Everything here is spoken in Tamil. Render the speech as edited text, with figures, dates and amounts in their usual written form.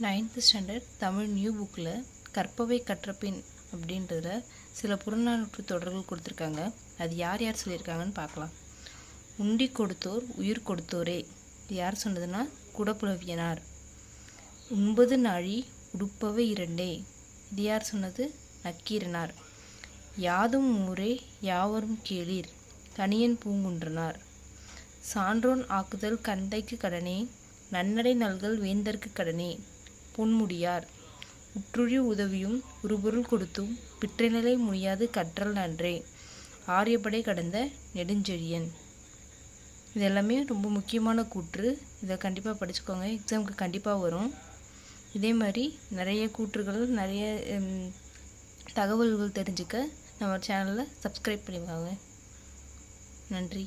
9th ஸ்டாண்டர்ட் தமிழ் நியூ புக்கில் கற்பவை கற்றபின் அப்படின்றதுல சில புறநானூற்று தொடர்கள் கொடுத்துருக்காங்க. அது யார் யார் சொல்லியிருக்காங்கன்னு பார்க்கலாம். உண்டி கொடுத்தோர் உயிர் கொடுத்தோரே, இது யார் சொன்னதுன்னா குடப்புலவியனார். உண்பது நாழி உடுப்பவை இரண்டே, இது யார் சொன்னது? நக்கீரனார். யாதும் ஊரே யாவரும் கேளீர், கணியன் பூங்குன்றனார். சான்றோன் ஆக்குதல் கந்தைக்கு கடனே, நன்னடை நல்கல் வேந்தற்கு கடனே, பொன்முடியார். உற்றுழி உதவியும் உருபொருள் கொடுத்தும் பிற்றநிலை முடியாது கற்றல் நன்றே, ஆரியப்படை கடந்த நெடுஞ்செழியன். இது எல்லாமே ரொம்ப முக்கியமான கூற்று. இதை கண்டிப்பாக படிச்சுக்கோங்க, எக்ஸாமுக்கு கண்டிப்பாக வரும். இதே மாதிரி நிறைய கூற்றுகள், நிறைய தகவல்கள் தெரிஞ்சுக்க நம்ம சேனலை சப்ஸ்கிரைப் பண்ணிவாங்க. நன்றி.